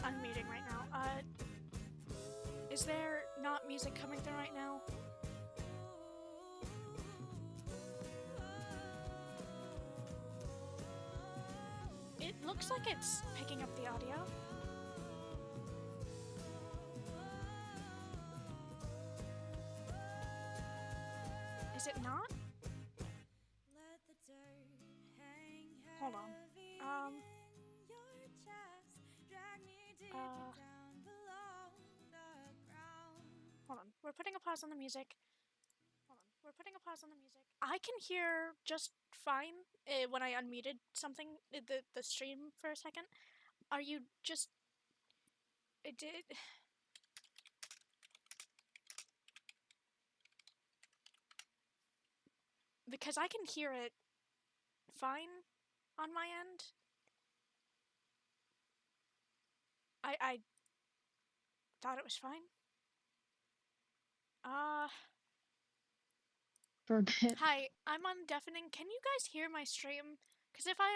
unmuting right now. Is there not music coming through right now? It looks like it's picking up the audio. Is it not? Hold on. Hold on. We're putting a pause on the music. I can hear just fine when I unmuted something, the stream for a second. Are you just... It did... Because I can hear it fine on my end. I thought it was fine. For a bit. Hi, I'm undeafening. Can you guys hear my stream? Because if I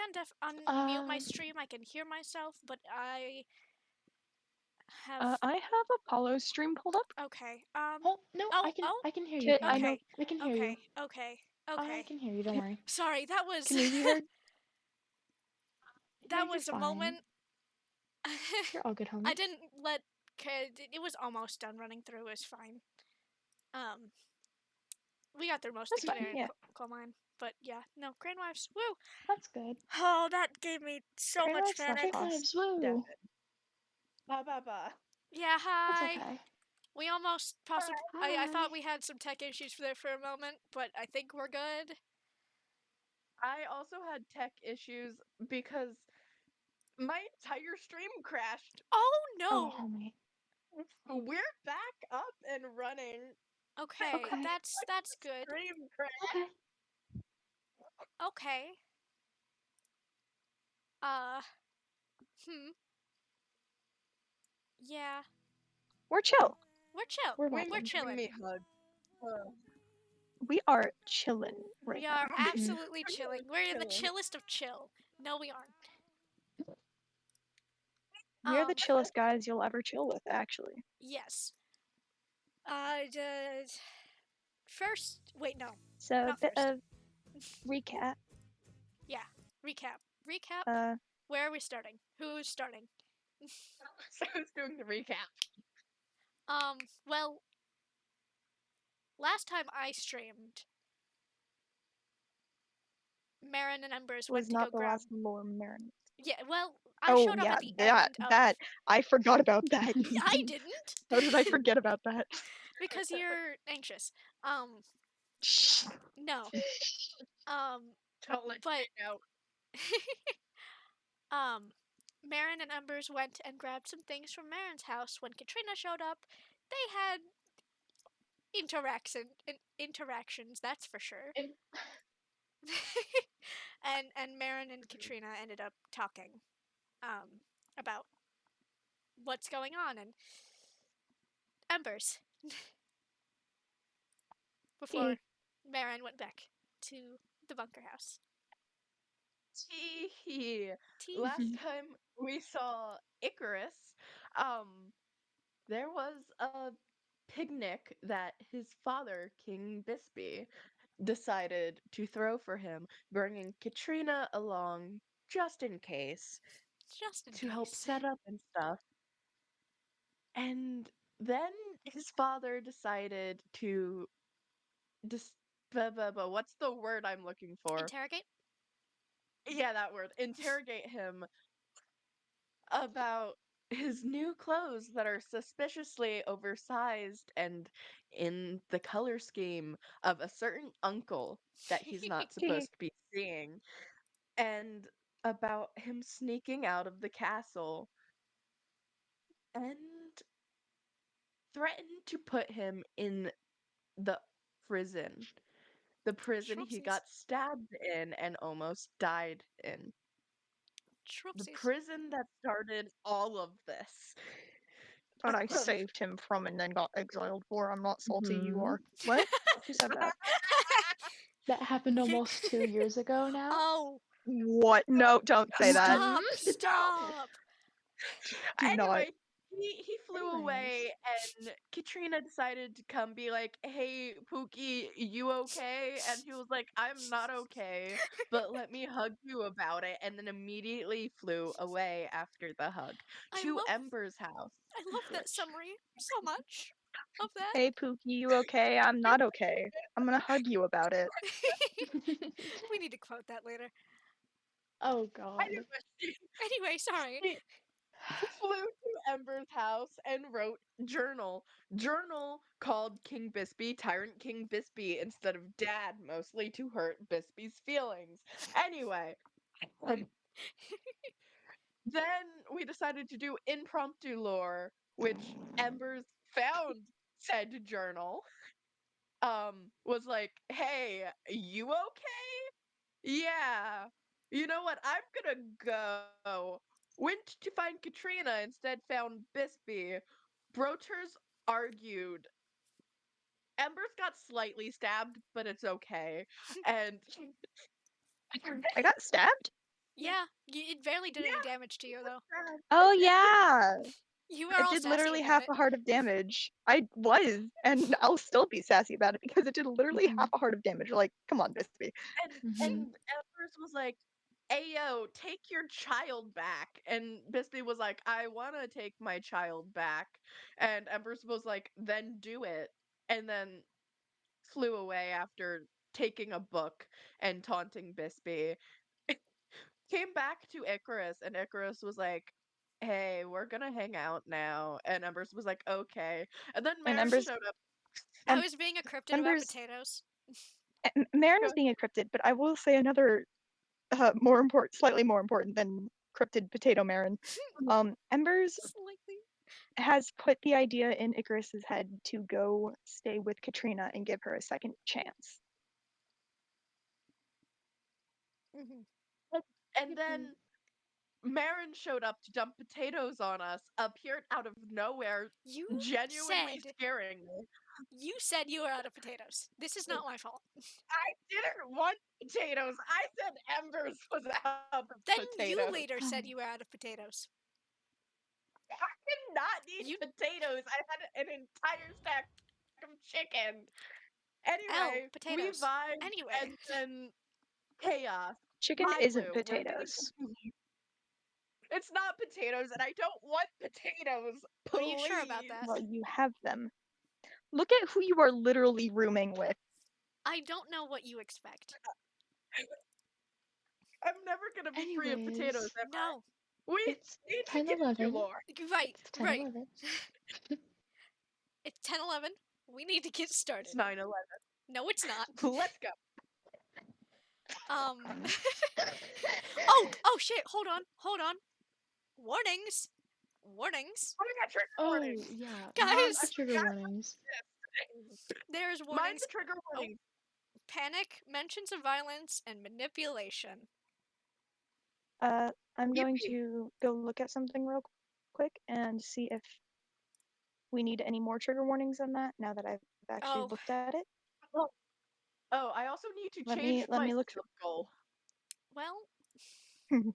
unmute my stream, I can hear myself, but I have... I have Apollo's stream pulled up. Okay, Oh, no, I can hear you. Okay. I know, I can hear you. Okay. I can hear you, don't worry. Sorry, that was... Can you be heard? That was a moment... You're all good, homie. I didn't let... It was almost done running through, it was fine. We got through most of the Canary and coal mine. But yeah, no, Crane Wives, woo! That's good. Oh, that gave me so Crane much Wives, panic. Crane Wives, woo! Ba. Yeah, hi! It's okay. We almost possibly... Hi. I thought we had some tech issues there for a moment, but I think we're good. I also had tech issues because my entire stream crashed. Oh, no! Oh, homie. We're back up and running. Okay, that's good. Stream crashed. Okay. Okay. Yeah. We're chill. We're chill. We're chilling. Me hug. We are chilling right We now. are absolutely chilling. We're in the chillest of chill. No, we aren't. We're the chillest guys you'll ever chill with, actually. Yes. First, wait, no. So, a bit of recap. Yeah, recap. Where are we starting? Who's starting? So who's doing the recap? Well, last time I streamed, Maren and Embers went to go grab... Was not the last lore Maren. Yeah, well, I showed up at the end of... that. I forgot about that. I didn't! How did I forget about that? Because you're anxious. No. Don't let but... me know. Maren and Embers went and grabbed some things from Maren's house. When Katrina showed up, they had interactions, that's for sure. and Maren and Katrina ended up talking about what's going on, and Embers. Before Maren went back to the bunker house. Last time we saw Icarus, there was a picnic that his father, King Bisbee, decided to throw for him, bringing Katrina along just in case. To help set up and stuff. And then his father decided to what's the word I'm looking for? Interrogate? Yeah, that word. Interrogate him about his new clothes that are suspiciously oversized and in the color scheme of a certain uncle that he's not supposed to be seeing, and about him sneaking out of the castle and threatened to put him in the prison. The prison he got stabbed in and almost died in. The prison that started all of this. But I saved him from and then got exiled for. I'm not salty, you are. What? Who said that? That happened almost 2 years ago now. Oh. What? No, don't say that. Stop! Do not. Anyway, he flew away, and Katrina decided to come be like, "Hey, Pookie, you okay?" And he was like, "I'm not okay, but let me hug you about it." And then immediately flew away after the hug I to love Ember's house, I love that which summary so much of that. Hey, Pookie, you okay? I'm not okay. I'm gonna hug you about it. We need to quote that later. Oh God. anyway, Anyway, sorry. she flew to Ember's house and wrote journal called King Bisbee, Tyrant King Bisbee, instead of Dad, mostly to hurt Bisbee's feelings. Anyway, then we decided to do impromptu lore, which Embers found said journal. Was like, "Hey, you okay? Yeah. You know what? I'm gonna go." Went to find Katrina, instead found Bisbee. Broters argued. Embers got slightly stabbed, but it's okay. And I got stabbed? Yeah, it barely did any yeah, damage to you though. Oh, yeah. You were It all did sassy literally about half it. a heart of damage. I was, and I'll still be sassy about it because it did literally half a heart of damage. Like, come on, Bisbee. and Embers was like, "Ayo, take your child back." And Bisbee was like, "I want to take my child back." And Embers was like, "Then do it." And then flew away after taking a book and taunting Bisbee. Came back to Icarus, and Icarus was like, "Hey, we're gonna hang out now." And Embers was like, "Okay." And then And Maren showed up. I Em- was being a cryptid about Embers, potatoes. Marin was being a cryptid, but I will say another more important, slightly more important than cryptid potato Marin. Embers Slightly. has put the idea in Icarus's head to go stay with Katrina and give her a second chance. Hmm. And then Maren showed up to dump potatoes on us, appeared out of nowhere, You genuinely said scaring me. you were out of potatoes. This is not my fault. I didn't want potatoes. I said Embers was out of Then potatoes. you later said you were out of potatoes. I did not need You potatoes. I had an entire stack of chicken. Anyway, we potatoes. vibed, and Anyway, then chaos. Chicken Hi, isn't Blue. We're getting potatoes. confused. It's not potatoes, and I don't want potatoes. are you sure about Please. that? Well, you have them. Look at who you are literally rooming with. I don't know what you expect. I'm never gonna be free of potatoes, Anyways, am I? No. We it's need to get to 10:11. lore. Right, It's right. 10:11. It's 10:11. We need to get It's started. 9/11. No, it's not. Let's go. Um. Oh shit! Hold on. Warnings. Warnings, Oh my god, trigger Oh, warnings. yeah. Mine's guys. the trigger warnings. There's Mine's warnings. a trigger Oh, warning. panic, mentions of violence, and manipulation. I'm going Yippee. to go look at something real quick and see if we need any more trigger warnings on that now that I've actually Oh, looked at it. Oh, I also need to Let change me my look sub goal. well. through.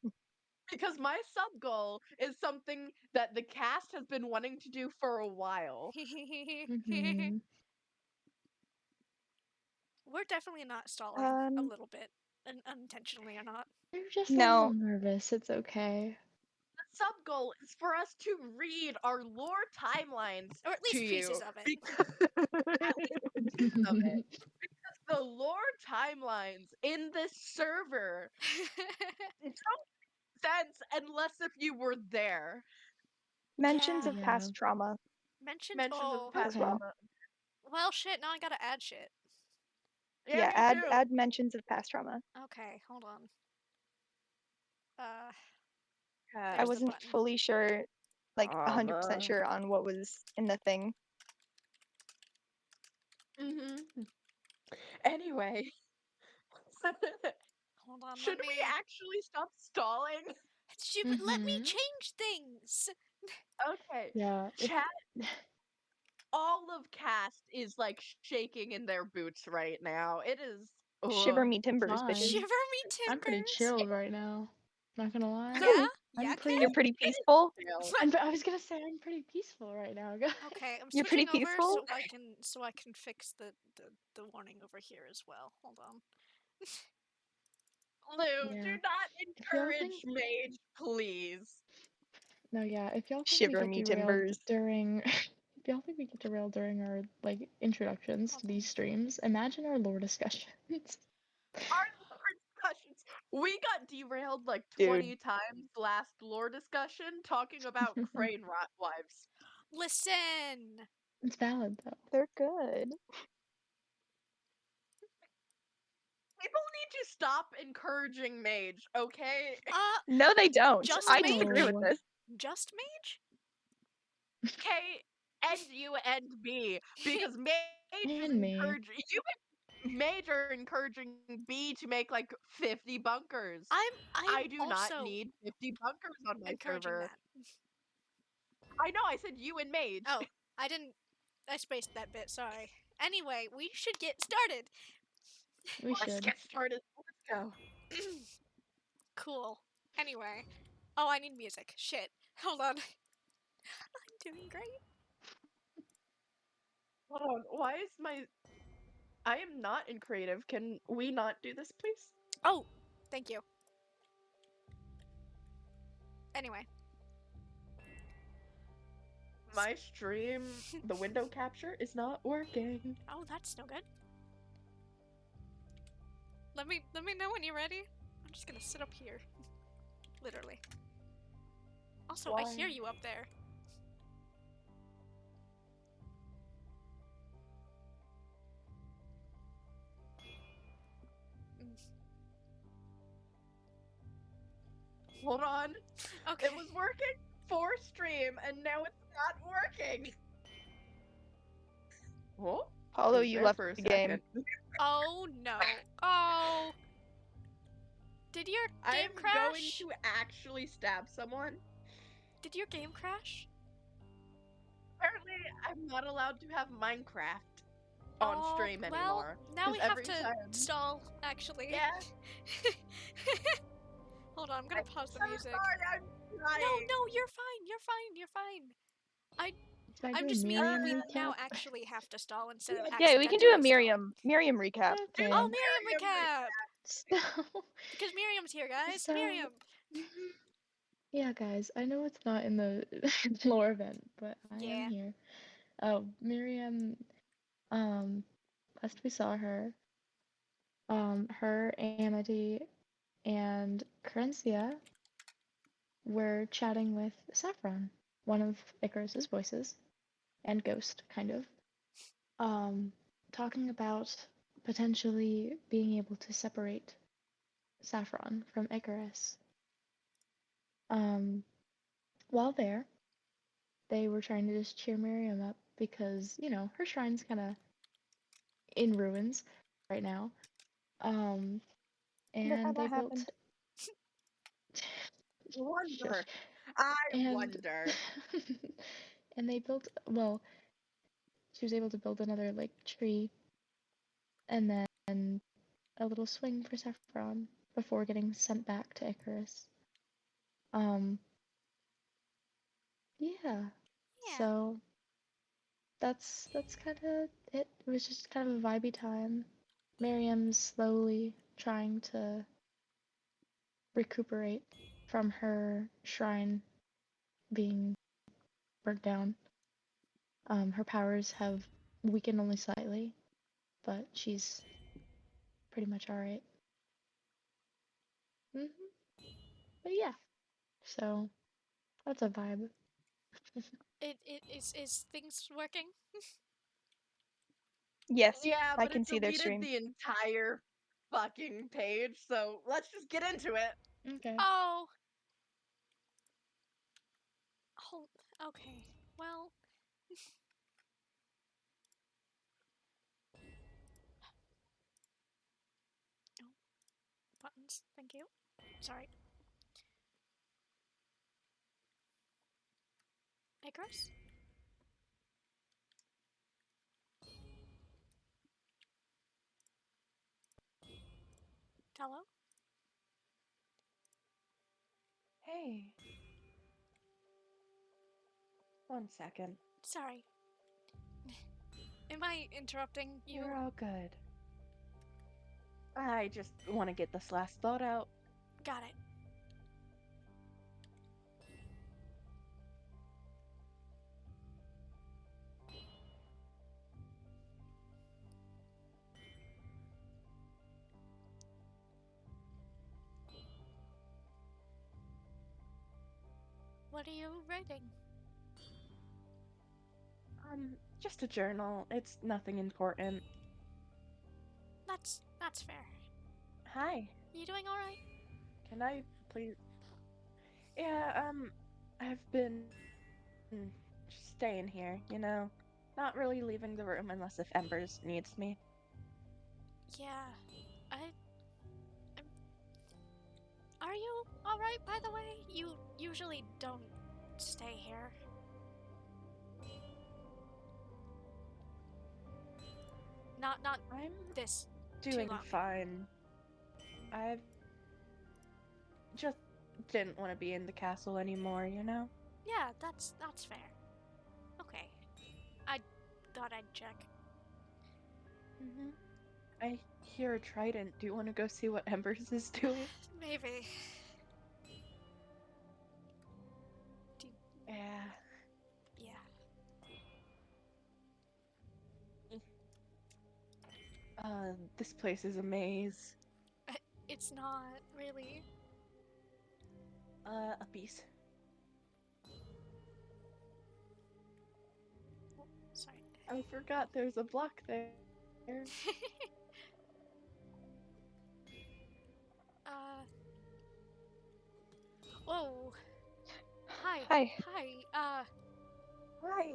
Because my sub goal is something that the cast has been wanting to do for a while. We're definitely not stalling a um, little bit, unintentionally or not. You're just a little no. nervous. It's okay. The sub goal is for us to read our lore timelines Or at to least pieces you. of it. Because at least pieces of it. Because the lore timelines in this server don't make sense unless if you were there. Mentions Yeah. of Yeah. past trauma Mentions. Mentions of Oh. as past well. Okay. trauma. Well, shit. Now I gotta add shit. Yeah, Yeah, me add too. add mentions of past trauma. Okay, hold on. Uh, I there's the wasn't button. fully sure, like 100% Trauma. sure on what was in the thing. Anyway, Hold on. should Let we me. actually stop stalling? Let me change things. Okay, Yeah. chat. All of cast is like shaking in their boots right now. It is. Shiver Ugh. me timbers, Fine. bitches. Shiver me I'm pretty timbers. chilled right now. Not gonna lie. Yeah? I'm Yeah, pretty. You're pretty peaceful. I was gonna say I'm pretty peaceful right now, guys. Okay, I'm You're pretty switching over peaceful. so I can fix the warning over here as well. Hold on. Lou, do Yeah. not If y'all encourage think, Mage, please. no, yeah. If y'all think we Shiver get me derailed timbers. during, if y'all think we get derailed during our like introductions Hold to on. these streams, imagine our lore discussions. Our lore discussions. We got derailed like Dude. 20 times last lore discussion talking about crane wives. Listen. It's valid though. They're good. People need to stop encouraging Mage, okay? No, they don't. Just I mage? disagree with No. this. Just mage? K and you and B, because Mage is And me. encouraging you. Mage are encouraging B to make like 50 bunkers. I'm I do not also need 50 bunkers on my encouraging server. that. I know, I said you and Mage. Oh, I didn't. I spaced that bit. Sorry. Anyway, we should get started. We Let's should. get started. Let's go. Cool. Anyway. Oh, I need music. Shit. Hold on. I'm doing great. Hold on. Why is my... I am not in creative. Can we not do this, please? Oh, thank you. Anyway. My stream, the window capture is not working. Oh, that's no good. Let me know when you're ready. I'm just gonna sit up here. Literally. Also, I hear Why? you up there. Hold on. Okay. It was working for stream, and now it's not working. Oh, Paulo, it was you there left for a the game. second. Oh no. Oh. Did your I game am crash? going to actually stab someone. Did your game crash? Apparently, I'm not allowed to have Minecraft on Oh, stream well, anymore. now 'cause we have every to time... stall, actually. Yeah. Hold on, I'm gonna pause the so music. sorry, I'm trying. No, you're fine. You're fine. You're fine. Should I I'm do a just meaning Miriam we recap? now actually have to stall instead of Yeah, we can do a accidentally Miriam recap. Okay. Oh, Miriam recap! So, Because Miriam's here, guys. so Miriam. yeah, guys, I know it's not in the lore event, but I am Yeah. here. Oh, Miriam, last we saw her, her, Amity, and Corencia were chatting with Saffron, one of Icarus's voices, and Ghost, kind of, talking about potentially being able to separate Saffron from Icarus. While there, they were trying to just cheer Miriam up because, you know, her shrine's kind of in ruins right now. Wonder how And they that built. happened. Wonder. Shush. I And wonder. and they built, well, she was able to build another like tree and then a little swing for Saffron before getting sent back to Icarus. Um, yeah. Yeah. So that's kind of it. It was just kind of a vibey time. Miriam's slowly trying to recuperate from her shrine being burnt down. Her powers have weakened only slightly, but she's pretty much alright. But yeah, so that's a vibe. It is things working? Yes, Yeah, I but can it see their deleted stream. the entire fucking page, so let's just get into it. Okay. Oh. Hold. Okay. Well. Oh, buttons. Thank you. Sorry. Icarus? Hello? Hey. One second. Sorry. Am I interrupting you? You're all good. I just want to get this last thought out. Got it. What are you writing? Just a journal. It's nothing important. That's fair. Hi. You doing all right? Can I please? Yeah, I've been just staying here, you know? Not really leaving the room unless if Embers needs me. Yeah. Are you all right? By the way, you usually don't stay here. Not I'm this doing long. fine. I just didn't want to be in the castle anymore, you know? Yeah, that's fair. Okay. I thought I'd check. Mm-hmm. I hear a trident. Do you want to go see what Embers is doing? Maybe. Yeah. Yeah. This place is a maze. It's not really. A piece. Oh, sorry. I forgot there's a block there. uh. Whoa. Hi. Hi. Hi. Hi.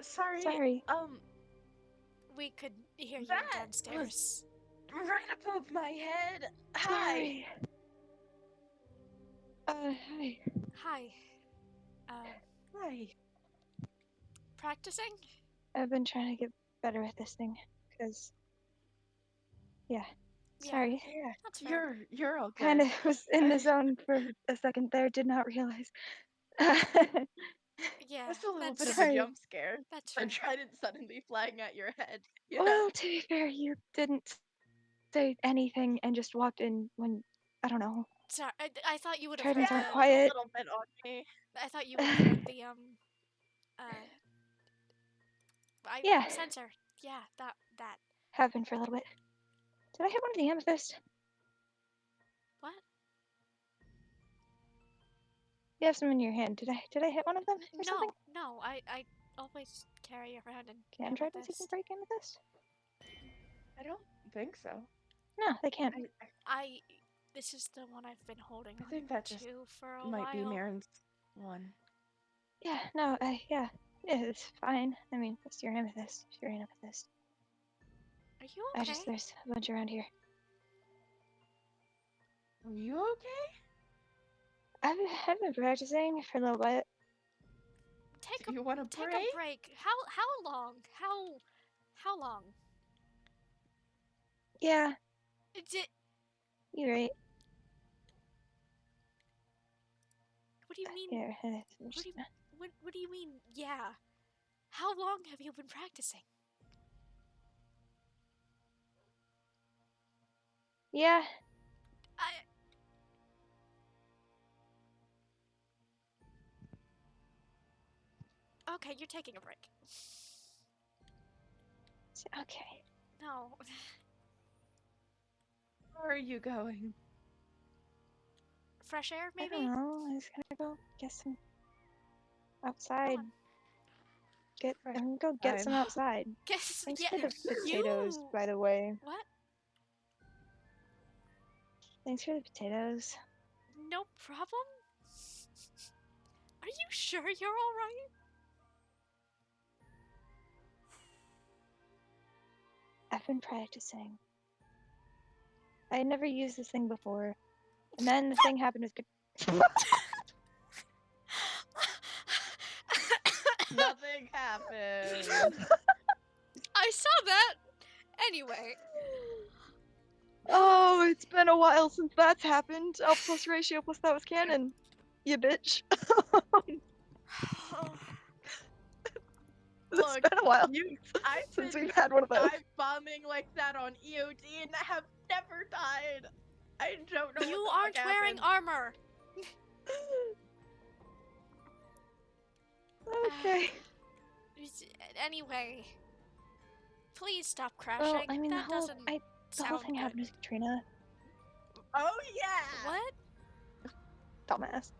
Sorry. Sorry. We could hear you That downstairs. right above my head. Hi. Sorry. Hi. Hi. Hi. Practicing? I've been trying to get better at this thing, because, yeah. Yeah. Sorry. Yeah. That's fair. You're all good. Kind of was in the zone for a second there, did not realize. Yeah. Just a little bit of a Sorry. jump scare. That's A fair. trident suddenly flying at your head. You know? Well, to be fair, you didn't say anything and just walked in when, I don't know, Sorry. I thought you would have heard tridents Yeah, aren't the. it was a quiet. little bit on me. I thought you would have heard the Yeah, sensor. Yeah. That. have been for a little bit. Did I hit one of the amethyst? What? You have some in your hand. Did I hit one of them or something? No. I always carry around an Can tridents even amethyst. break amethyst? I don't think so. No, they can't. This is the one I've been holding I on think that just to for a might be while. Maren's one. Yeah, no, yeah. Yeah, it's fine. I mean, it's your amethyst. It's your amethyst. Are you okay? There's a bunch around here. Are you okay? I've been practicing for a little bit. Take Do you want to take break? a break. How long? How long? Yeah, Is it? you're right. What do you mean? Here, I'm What just do you gonna- what do you mean? Yeah. How long have you been practicing? Yeah, I Okay, you're taking a break. okay. No. Where are you going? Fresh air, I maybe? don't know. I'm just gonna go get some outside. Come on. I'm gonna go get some Fine. outside. Guess Thanks yeah. for the potatoes, You. by the way. What? Thanks for the potatoes. No problem. Are you sure you're all right? I've been practicing. I had never used this thing before. And then the thing happened with Nothing happened. I saw that. Anyway. Oh, it's been a while since that's happened. L plus ratio plus that was canon. you bitch. It's Look, been a while I've since been we've had one of those. dive bombing like that on EOD and I have never died. I don't know You what the aren't fuck wearing happened. armor. Okay. Anyway, please stop crashing. Well, I mean, that doesn't the whole sound thing good. happened with Katrina. Oh yeah. What? Dumbass.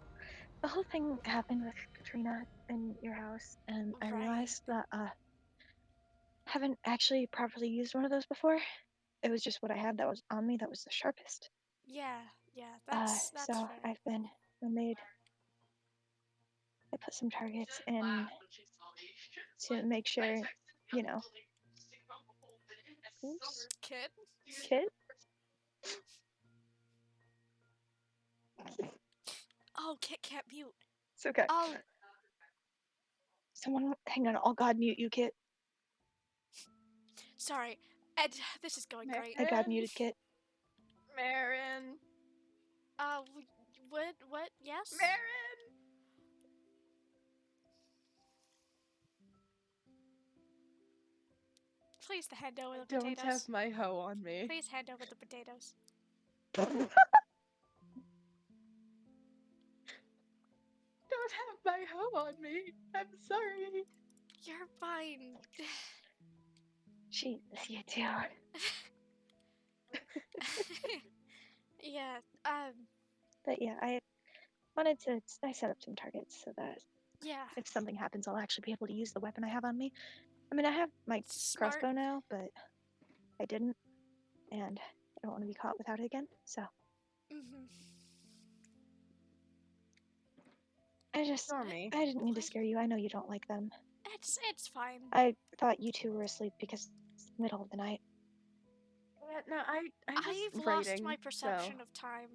The whole thing happened with Katrina in your house, and I Right. realized that haven't actually properly used one of those before. It was just what I had that was on me that was the sharpest. Yeah, that's So fair. I put some targets in to make sure, you know. Oops. Kid? Kid? Oh, Kit Kat mute. It's okay. Oh, Someone, hang on, I'll God mute you, Kit. sorry. Ed, this is going great. I God muted Kit. Maren. What? Yes? Maren. Please hand over the Don't potatoes. have my hoe on me. Please hand over the potatoes. Don't have my hoe on me. I'm sorry. You're fine. Jesus, you too. Yeah, But yeah, I set up some targets so that yeah. if something happens, I'll actually be able to use the weapon I have on me. I mean, I have my Smart. crossbow now, but I didn't, and I don't want to be caught without it again. So Mm-hmm. Stormy. I didn't mean to What? scare you. I know you don't like them. It's fine. I thought you two were asleep because it's the middle of the night. Yeah, no, I was I've raiding, lost my perception so of time.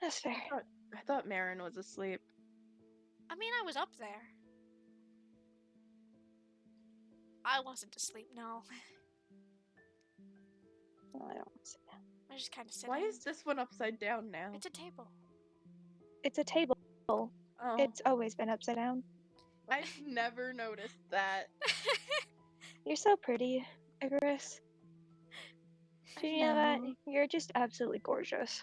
That's fair. I thought Maren was asleep. I mean, I was up there. I wasn't asleep, no. Well, I don't want to sit down. I just kind of sitting. Why is this one upside down now? It's a table. It's a table. Oh, It's always been upside down. I've never noticed that. You're so pretty, Icarus. Do you know that? You're just absolutely gorgeous.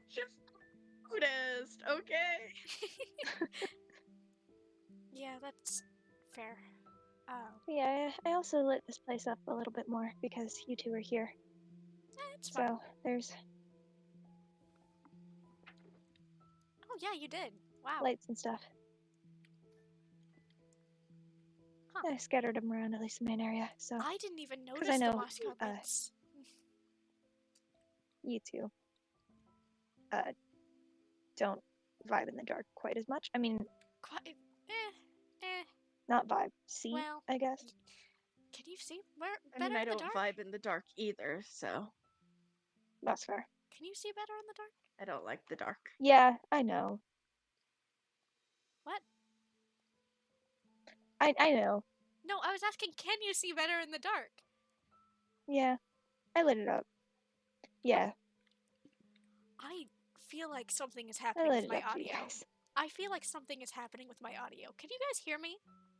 Just noticed, okay? Yeah, that's fair. Yeah, I also lit this place up a little bit more because you two are here. It's fine. So there's Oh yeah, you did. Wow. lights and stuff. Huh. I scattered them around at least the main area. So I didn't even notice I the know, moss carpets. you two don't vibe in the dark quite as much. I mean, Quite. not vibe. See, Well, I guess. Can you see where I better mean, I in the don't dark? vibe in the dark either, so That's fair. Can you see better in the dark? I don't like the dark. Yeah, I know. What? I know. No, I was asking, can you see better in the dark? Yeah, I lit it up. Yeah, I feel like something is I happening lit with it my up for you audio. guys. I feel like something is happening with my audio. Can you guys hear me?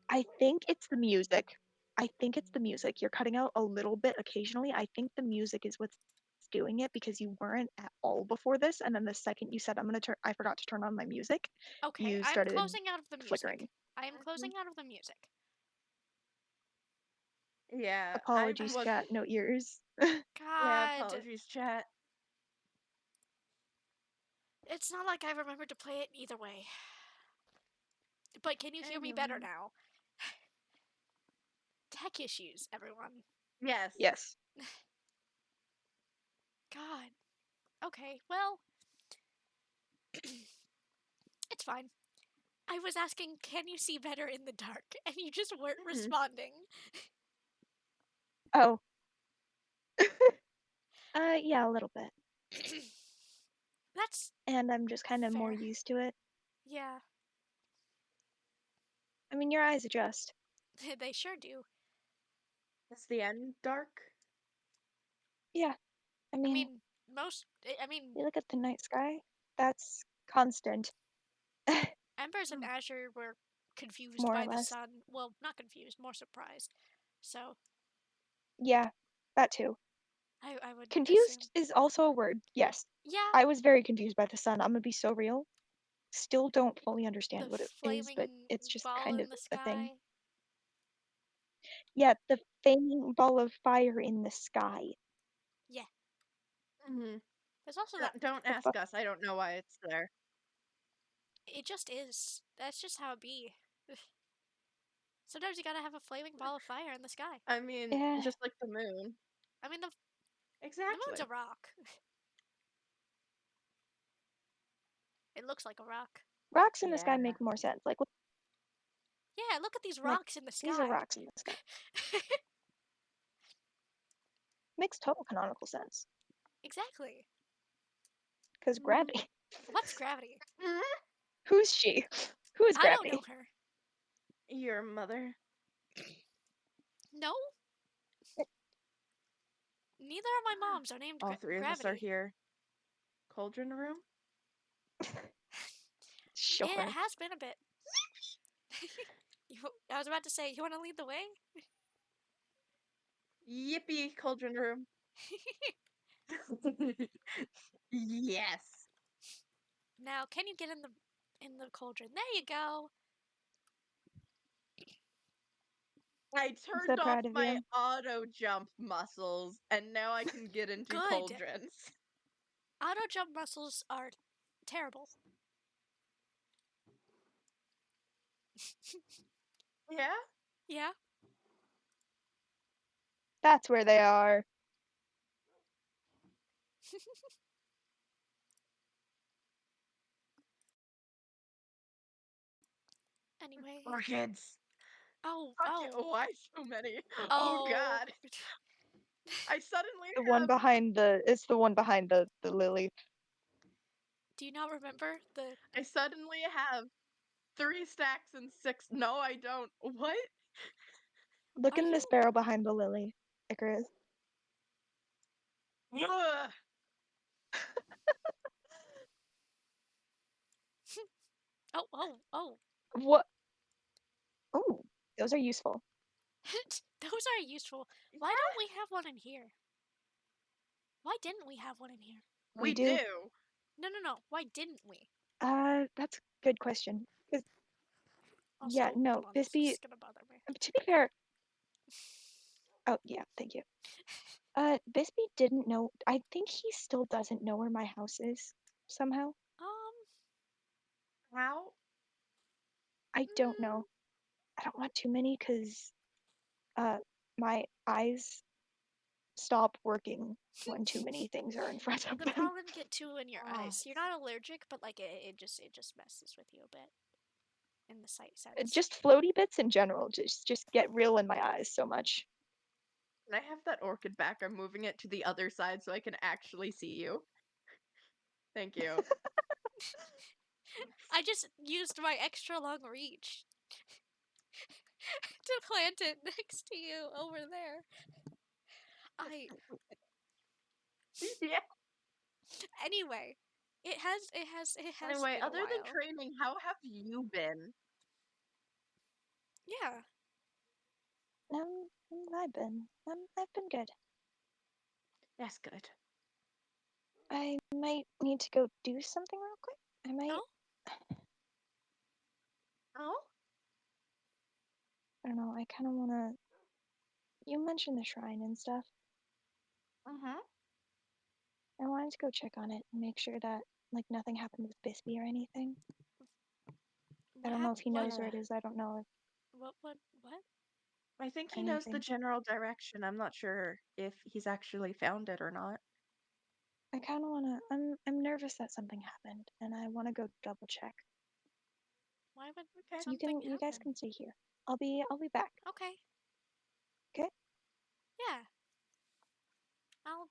I think it's the music. You're cutting out a little bit occasionally. I think the music is what's doing it because you weren't at all before this. And then the second you said, I forgot to turn on my music, Okay, you I'm started closing out of the music. flickering. I am closing out of the music. Yeah, Apologies, I was. chat, no ears. Yeah, God. apologies, chat. It's not like I remembered to play it either way. But can you hear me better Anyway. now? Tech issues, everyone. Yes. Yes. God. Okay, well. It's fine. I was asking, can you see better in the dark? And you just weren't responding. Oh. Yeah, a little bit. That's And I'm just kind of more fair. used to it. Yeah, I mean, your eyes adjust. they sure do. Is the end dark? Yeah. I I mean, mean, I mean, You look at the night sky, that's constant, Embers and Azure were confused more or by the less. sun. Well, not confused, more surprised. So Yeah, that too. I would assume. Confused is also a word, yes. Yeah, I was very confused by the sun. I'm gonna be so real. Still don't fully understand the what it is, but flaming it's just ball kind in of the a thing. sky. Yeah, the flaming ball of fire in the sky. Yeah. Mm-hmm. There's also that. Don't The ask us. I don't know why it's there. It just is. That's just how it be. Sometimes you gotta have a flaming ball of fire in the sky. I mean, eh, just like the moon. I mean, the moon's a Exactly. rock. It looks like a rock. rocks in the sky Yeah. make more sense. Yeah, look at these Like rocks in the these are sky. rocks in the sky. Makes total canonical sense. Exactly. Because Mm-hmm. gravity. What's gravity? Who's she? Who is I don't know gravity? her. Your mother. No, neither of my moms are named All three of us are Gravity. here. Cauldron room? Yeah, it Sure. has been a bit. I was about to say, you want to lead the way? Yippee, cauldron room. Yes. Now, can you get in the cauldron? There you go. I I'm so turned off proud of my you. auto jump muscles, and now I can get into Good. cauldrons. Auto jump muscles are terrible. Yeah? Yeah. That's where they are. Anyway. Orchids. Oh, Fuck it. oh, Why so many? Oh oh. god. I suddenly The one have. behind the it's the one behind the lily. Do you not remember the? I suddenly have 3 stacks and 6. No, I don't. What? Look Are in you? this barrel behind the lily, Icarus. Ugh. Oh, oh, oh. What? Oh, those are useful. Those are useful. Why Yeah, don't we have one in here? Why didn't we have one in here? We we do. do. No, no, no. Why didn't we? That's a good question. 'Cause yeah, Also, no, hold on. This Bisbee. is gonna bother me. To be fair, oh yeah, thank you. Bisbee didn't know. I think he still doesn't know where my house is somehow. Um. How? I don't know. I don't want too many because uh my eyes stop working when too many things are in front of The them. pollen get two in your Oh, eyes. You're not allergic, but like it just messes with you a bit in the sight sense. Just floaty bits in general just get real in my eyes so much. can I have that orchid back? I'm moving it to the other side so I can actually see you. Thank you. I just used my extra long reach to plant it next to you over there. I Yeah. anyway. It has Anyway, been a other than while. training, how have you been? Yeah. I've been good. That's good. I might need to go do something real quick. I might. Oh, Oh? I don't know. I kind of wanna. You mentioned the shrine and stuff. Mm-hmm. I wanted to go check on it and make sure that like nothing happened with Bisbee or anything. I what don't know if happened? he What? knows where Yeah. it is. I don't know if What? I think he knows the anything. general direction. I'm not sure if he's actually found it or not. I kind of wanna. I'm nervous that something happened, and I wanna go double check. Why would Okay. something You guys happen? can stay here. I'll be back. Okay. Okay? Yeah. I'll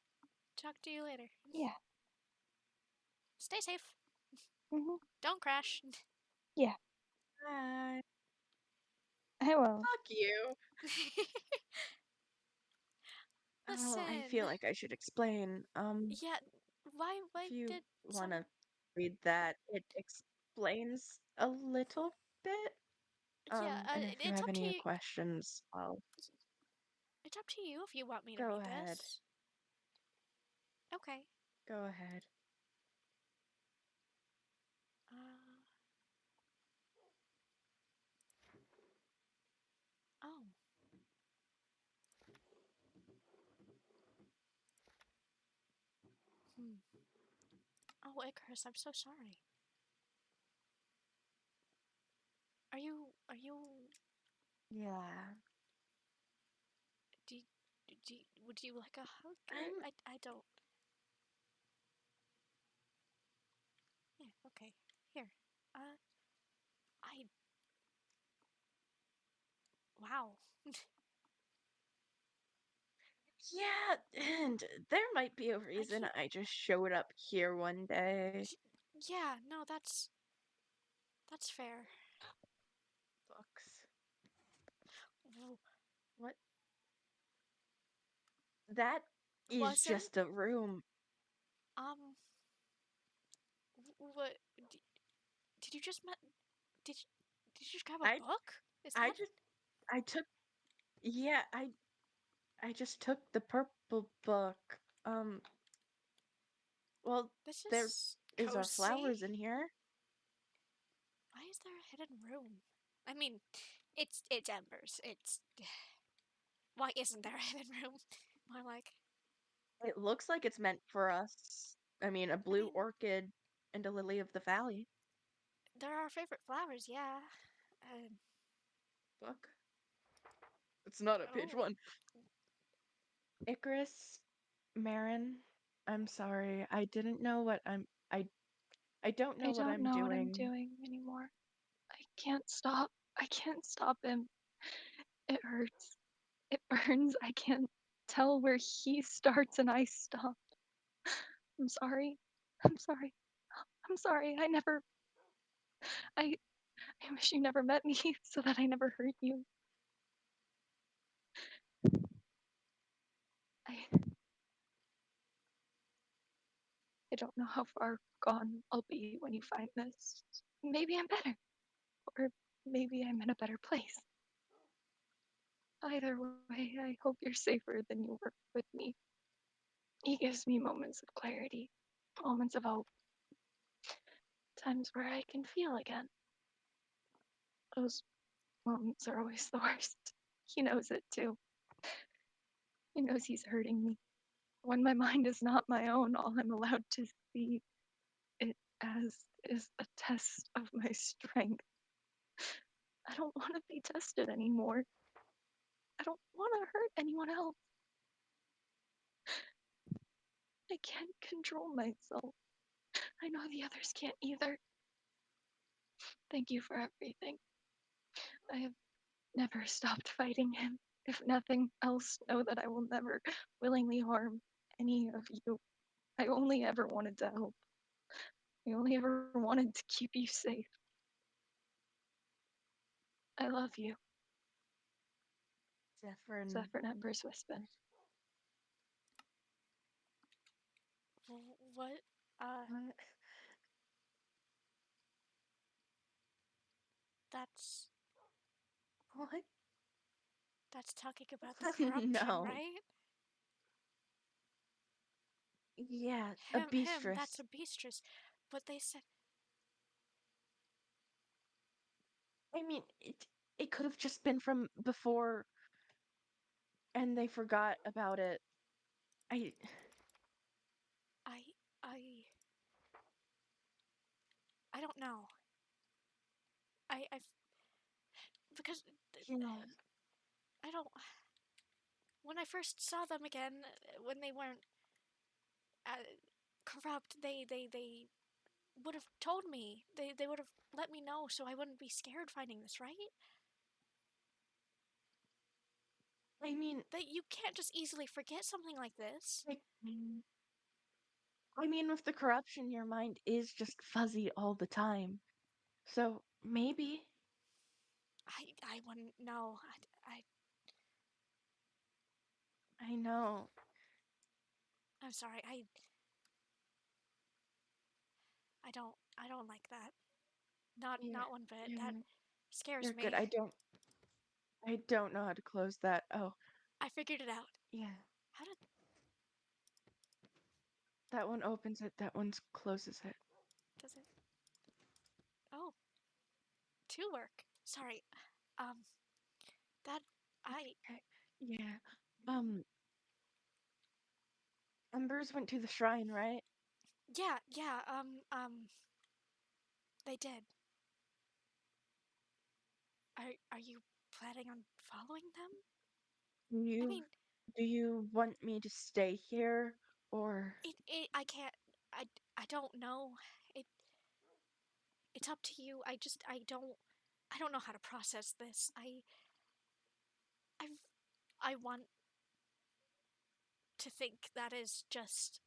talk to you later. Yeah. Stay safe. Mhm. Don't crash. Yeah. Bye. I will. Fuck you. Oh, I Listen. feel like I should explain. Yeah, Why If you did want some? to read that, it explains a little bit. Yeah, And if you it's have up to any you. questions, I'll It's up to you if you want me to go read ahead. this. Okay. Go ahead. Uh. Oh. Hmm. Oh, Icarus, I'm so sorry. Are you? Are you? Yeah. Do you, would you like a hug? Or I'm I don't. Yeah. Okay. Here. Uh. I. Wow. Yeah, and there might be a I reason can't. I just showed up here one day. Yeah. No. That's fair. Books. W- What? That is Wasn't. just a room. Um. What? Did you just met? Did you, did you just grab a I book? Is I that? just I took yeah, I just took the purple book. Well, This there is is our cozy. flowers in here. Why is there a hidden room? I mean, it's Embers. It's why isn't there a hidden room? More like, It looks like it's meant for us. I mean, a I blue mean, orchid and a lily of the valley they're our favorite flowers, yeah. Um, book. It's not a page oh, one. Icarus, Maren, I'm sorry. I didn't know what I don't know I what don't I'm know what I'm doing. doing anymore. I can't stop. I can't stop him. It hurts. It burns. I can't tell where he starts and I stop. I'm sorry. I'm sorry. I'm sorry. I I wish you never met me so that I never hurt you. I I don't know how far gone I'll be when you find this. Maybe I'm better. Or maybe I'm in a better place. Either way, I hope you're safer than you were with me. He gives me moments of clarity, moments of hope, times where I can feel again. Those moments are always the worst. He knows it too. He knows he's hurting me. When my mind is not my own, all I'm allowed to see it as is a test of my strength. I don't want to be tested anymore. I don't want to hurt anyone else. I can't control myself. I know the others can't either. Thank you for everything. I have never stopped fighting him. If nothing else, know that I will never willingly harm any of you. I only ever wanted to help. I only ever wanted to keep you safe. I love you, Zephyr. Zephyr Embers Whisper. what? Uh, that's What? that's talking about the corruption, No. right? Yeah, a Him. That's beastress. a beastress. But they said I mean, it could have just been from before and they forgot about it. I I I I don't know. I because you know, I don't. When I first saw them again, when they weren't uh, corrupt, they would have told me. They would have let me know so I wouldn't be scared finding this, right? I mean, That you can't just easily forget something like this. like I mean with the corruption your mind is just fuzzy all the time. So, maybe I wouldn't know. I know. I'm sorry. I don't like that. Not Yeah, not one bit. That you're, scares you're good. me. I don't know how to close that. Oh, I figured it out. yeah. How did That one opens it, that one closes it. does it? Oh, two work. Sorry. Um, that I Okay. Yeah. Um, Embers went to the shrine, right? yeah. They did. Are you planning on following them? Do I you mean, do you want me to stay here or it I can't. I I don't know. It it's up to you. I don't know how to process this. I've I want to think that is just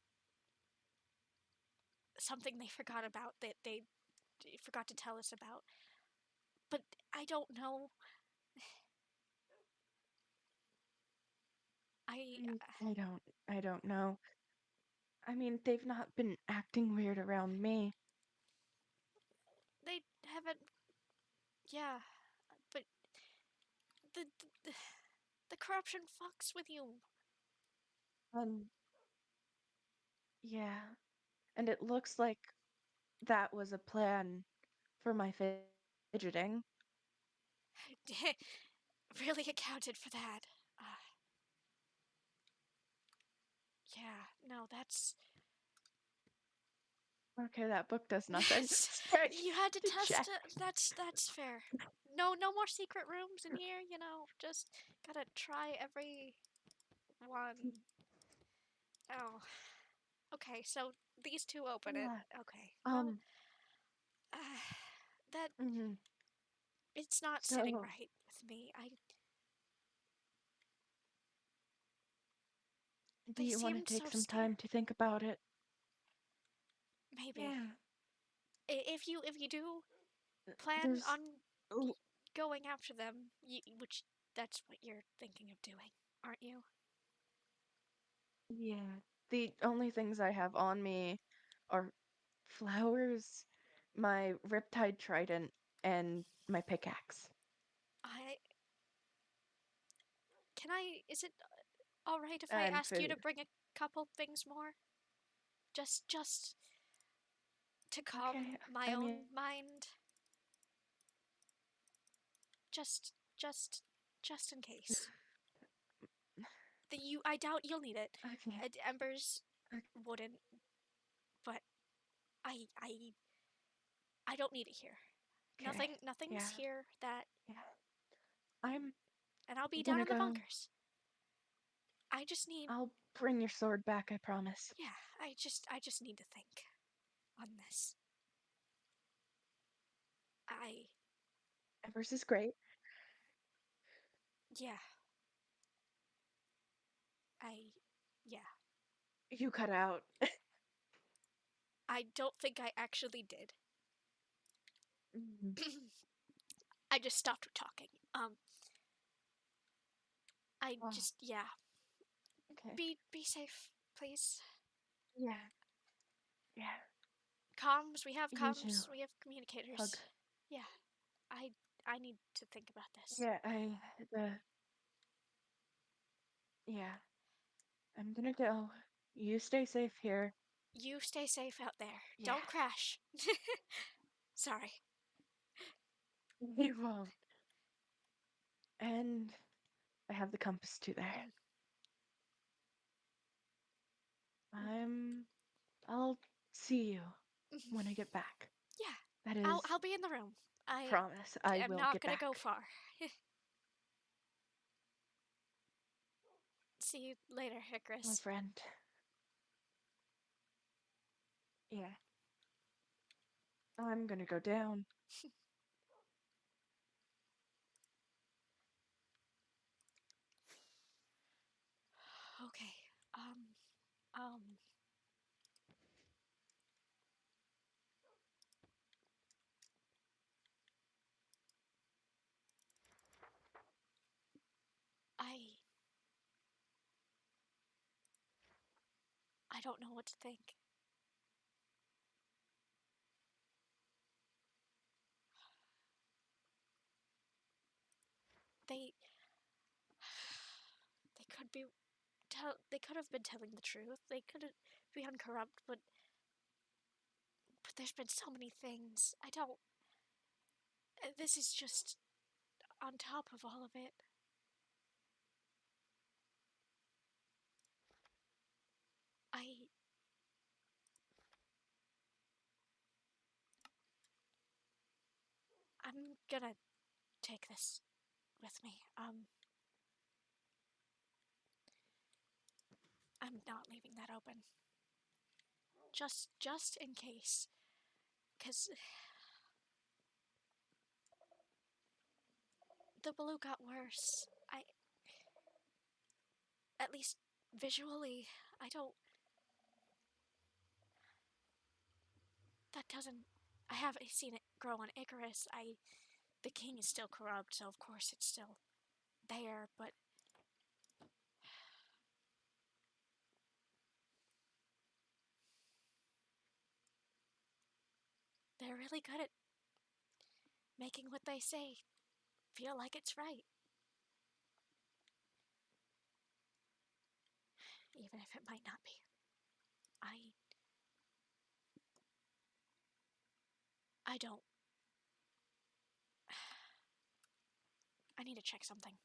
something they forgot about that they forgot to tell us about. But I don't know. I I don't know. I mean, they've not been acting weird around me. they haven't. Yeah, but the the, the corruption fucks with you. And yeah, and it looks like that was a plan for my fidgeting. Really accounted for that. Uh, yeah, no, that's Okay, that book does nothing. Sorry, you had to to test check. it. That's fair. No more secret rooms in here. Just gotta try every one. Oh, okay. So these two open it. Yeah. Okay. Well, Um. uh, that mhm. it's not sitting So, right with me. I do They you want to seemed take so some scared. time to think about it? Maybe Yeah. if you do plan There's. on Oh, going after them, which that's what you're thinking of doing, aren't you? yeah. The only things I have on me are flowers, my riptide trident, and my pickaxe. I can I. Is it all right if I And ask you to food. bring a couple things more? Just to Okay, calm my I mean, own mind. Just just just in case. I doubt you'll need it. okay, Embers okay, wouldn't, but I I I don't need it here. okay, Nothing's yeah, here that, yeah. I'm and I'll be down gonna in the go. bunkers. I just need, I'll bring your sword back, I promise. yeah, I just need to think on this. I, Embers is great. yeah, I, yeah. You cut out. I don't think I actually did. Mhm. I just stopped talking. I Oh, just, yeah. okay. Be safe, please. Yeah, yeah. Comms, we have You too. comms, we have Hug. communicators. Yeah, I, I need to think about this. Yeah, yeah. I'm gonna go. You stay safe here. You stay safe out there. Yeah, Don't crash. Sorry. you won't. And I have the compass too there. Mhm, mhm, I'll see you mhm. when I get back. Yeah, That is, I'll be in the room. I promise, I am will not get gonna go back. far. See you later, My Icarus. friend. Yeah, I'm gonna go down. Okay. Um. Um. I. I don't know what to think. they could be they could have been telling the truth. They could be uncorrupt, but there's been so many things. I don't. This is just on top of all of it. I'm gonna take this with me. I'm not leaving that open. Just in case. 'Cause the blue got worse. At least visually, I don't. That doesn't. I haven't seen it grow on Icarus. The king is still corrupt, so of course it's still there, but they're really good at making what they say feel like it's right. Even if it might not be. I don't. I need to check something.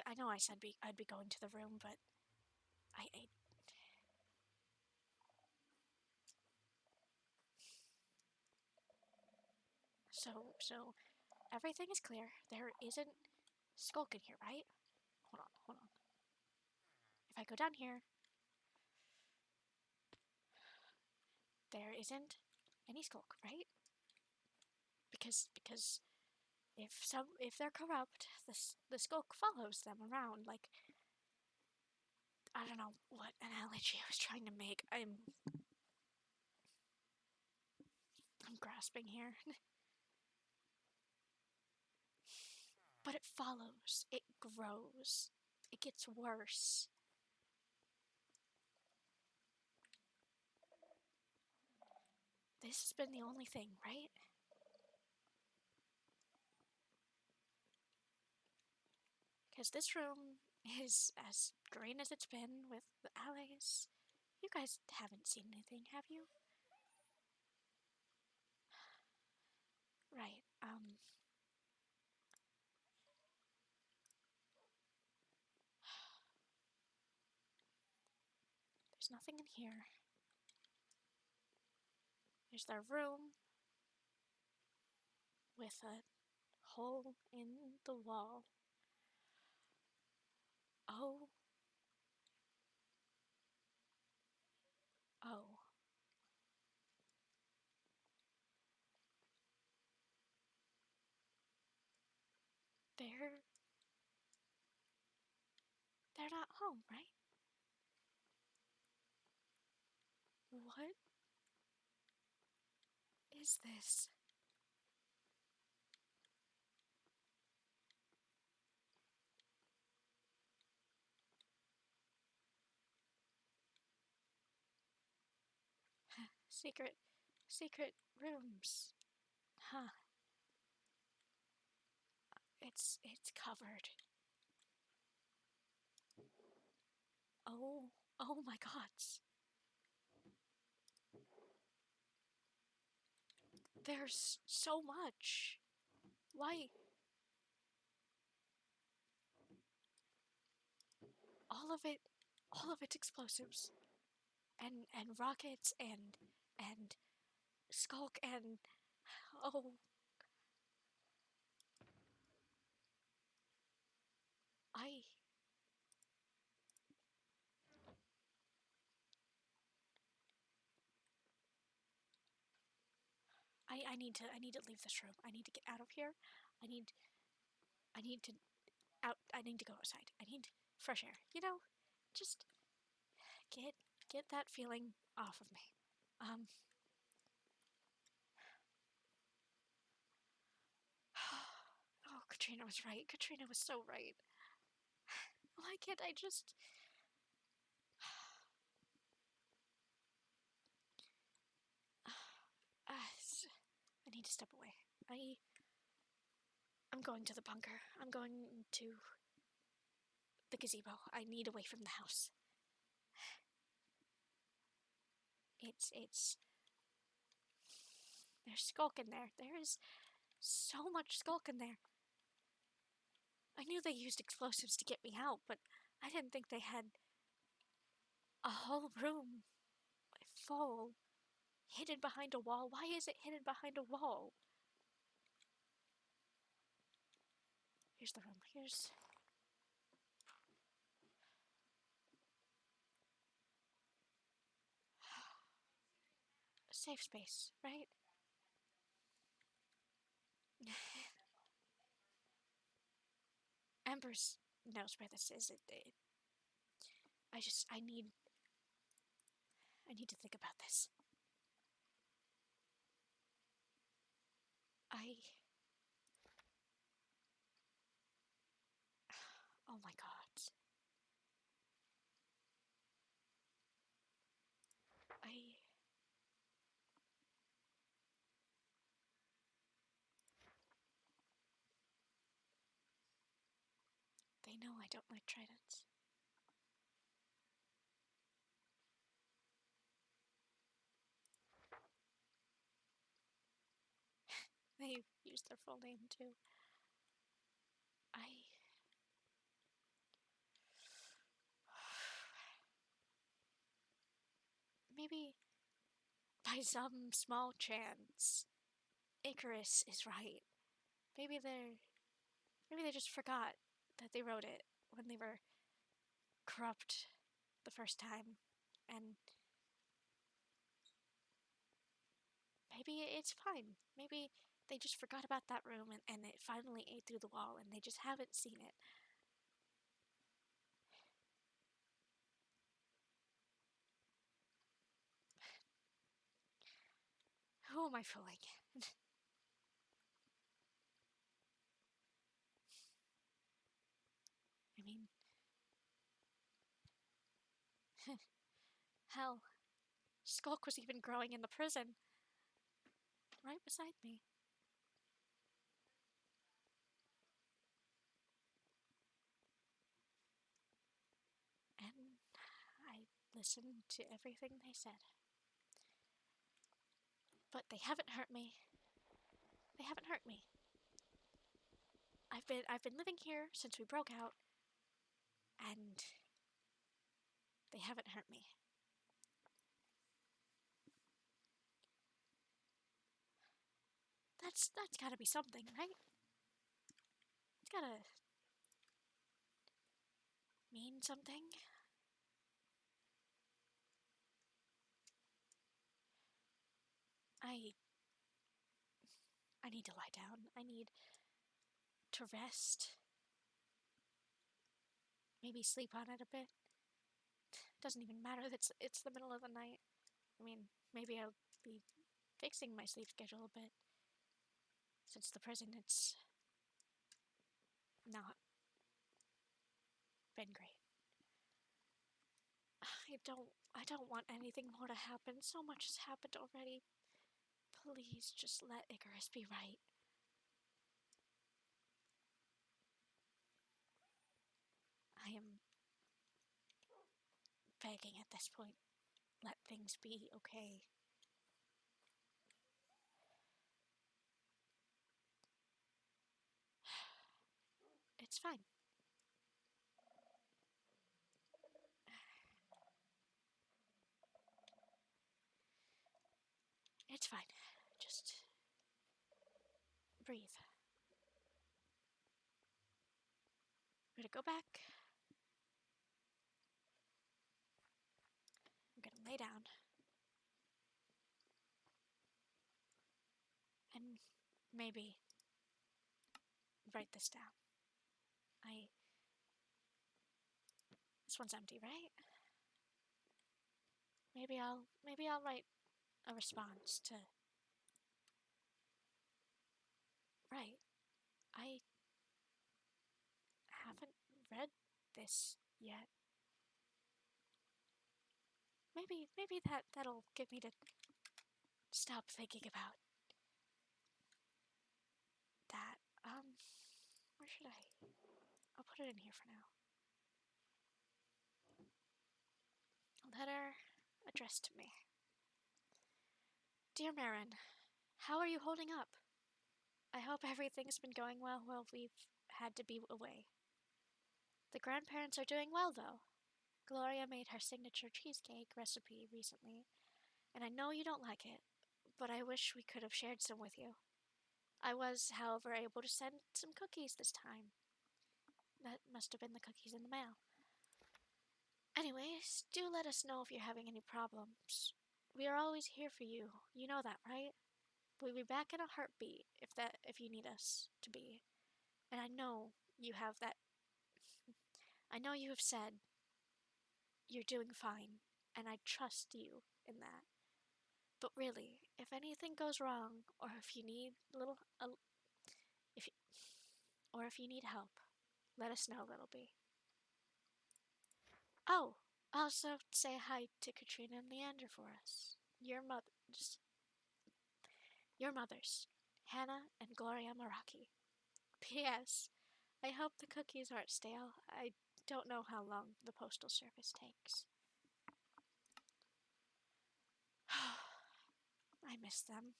I know I said I'd be going to the room, but I so everything is clear. There isn't Skulk in here, right? Hold on. If I go down here, there isn't any Skulk, right? Because if they're corrupt, the Skulk follows them around. Like, I don't know what analogy I was trying to make. I'm grasping here. But it follows. It grows. It gets worse. This has been the only thing, right? Because this room is as green as it's been with the alleys. You guys haven't seen anything, have you? Right, there's nothing in here. There's their room with a hole in the wall. Oh. Oh. They're not home, right? What is this? Secret rooms. Huh. It's covered. Oh my gods. There's so much. Why? All of it's explosives. And rockets and Skulk and oh, I I need to leave this room. I need to get out of here. I need to I need to go outside. I need fresh air. You know, just get that feeling off of me. Oh, Katrina was right. Katrina was so right. Why can't I just need to step away. I'm going to the bunker. I'm going to the gazebo. I need away from the house. It's there's skulk in there. There is so much skulk in there. I knew they used explosives to get me out, but I didn't think they had a whole room full hidden behind a wall. Why is it hidden behind a wall? Here's the room. Here's a safe space, right? Embers knows where this is. I need to think about this. Oh my god. They know I don't like tridents. They use their full name too. Maybe by some small chance, Icarus is right. Maybe they just forgot that they wrote it when they were corrupt the first time, and maybe it's fine. Maybe they just forgot about that room and it finally ate through the wall and they just haven't seen it. Who am I fooling? I mean, hell, Skulk was even growing in the prison, right beside me. And I listened to everything they said. But they haven't hurt me. They haven't hurt me. I've been living here since we broke out, and they haven't hurt me. That's gotta be something, right? It's gotta mean something. I I need to lie down. I need to rest. Maybe sleep on it a bit. Doesn't even matter that it's the middle of the night. I mean, maybe I'll be fixing my sleep schedule a bit. Since the prison, it's not been great. I don't want anything more to happen. So much has happened already. Please just let Icarus be right. I am begging at this point. Let things be okay. It's fine. It's fine. Just breathe. I'm gonna go back. I'm gonna lay down. And maybe write this down. This one's empty, right? Maybe I'll write a response to right. I haven't read this yet. Maybe that'll get me to stop thinking about should I? I'll put it in here for now. A letter addressed to me. Dear Maren, how are you holding up? I hope everything's been going well while we've had to be away. The grandparents are doing well, though. Gloria made her signature cheesecake recipe recently, and I know you don't like it, but I wish we could have shared some with you. I was, however, able to send some cookies this time. That must have been the cookies in the mail. Anyways, do let us know if you're having any problems. We are always here for you. You know that, right? We'll be back in a heartbeat if you need us to be. And I know you have that. I know you have said you're doing fine, and I trust you in that. But really, if anything goes wrong, or if you need if you, or if you need help, let us know, Little Bee. Oh, also say hi to Katrina and Leander for us. Your mothers, Hannah and Gloria Maraki. P.S. I hope the cookies aren't stale. I don't know how long the postal service takes. I miss them.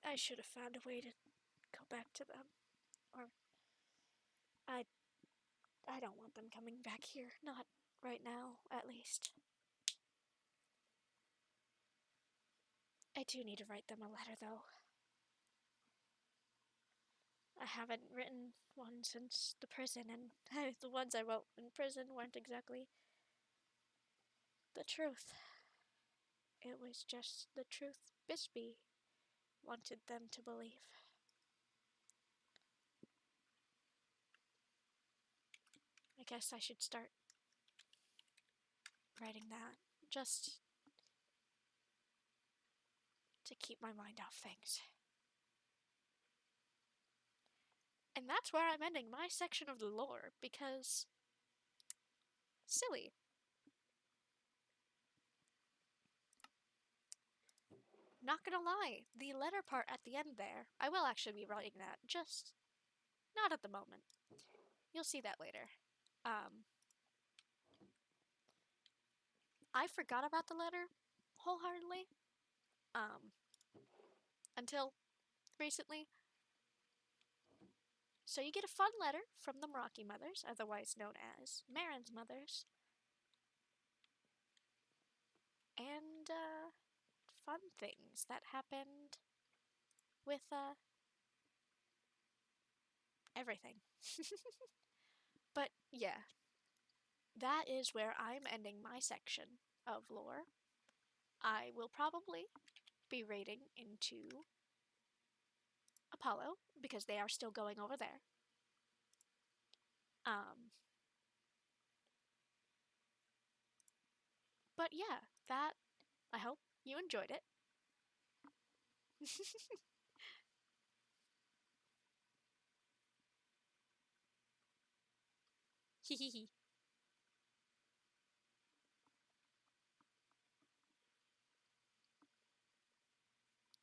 I should have found a way to go back to them. Or I don't want them coming back here. Not right now, at least. I do need to write them a letter, though. I haven't written one since the prison, and the ones I wrote in prison weren't exactly the truth. It was just the truth Bisbee wanted them to believe. I guess I should start writing that, just to keep my mind off things. And that's where I'm ending my section of the lore, because silly. Not gonna lie, the letter part at the end there, I will actually be writing that, just not at the moment. You'll see that later. I forgot about the letter wholeheartedly, until recently. So you get a fun letter from the Meraki mothers, otherwise known as Maren's mothers, and fun things that happened with everything. But yeah, that is where I'm ending my section of lore. I will probably be raiding into Apollo because they are still going over there. But yeah, that, I hope you enjoyed it. Hehehe.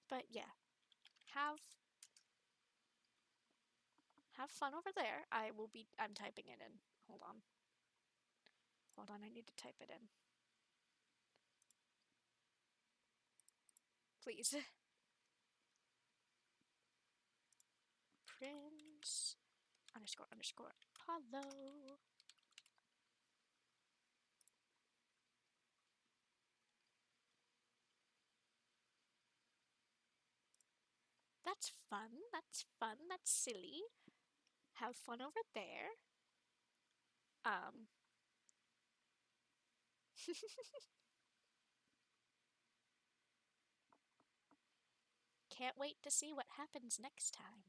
But yeah, have fun over there. I'm typing it in. Hold on. I need to type it in. Please. Prince underscore underscore Apollo. That's fun. That's fun. That's silly. Have fun over there. Can't wait to see what happens next time.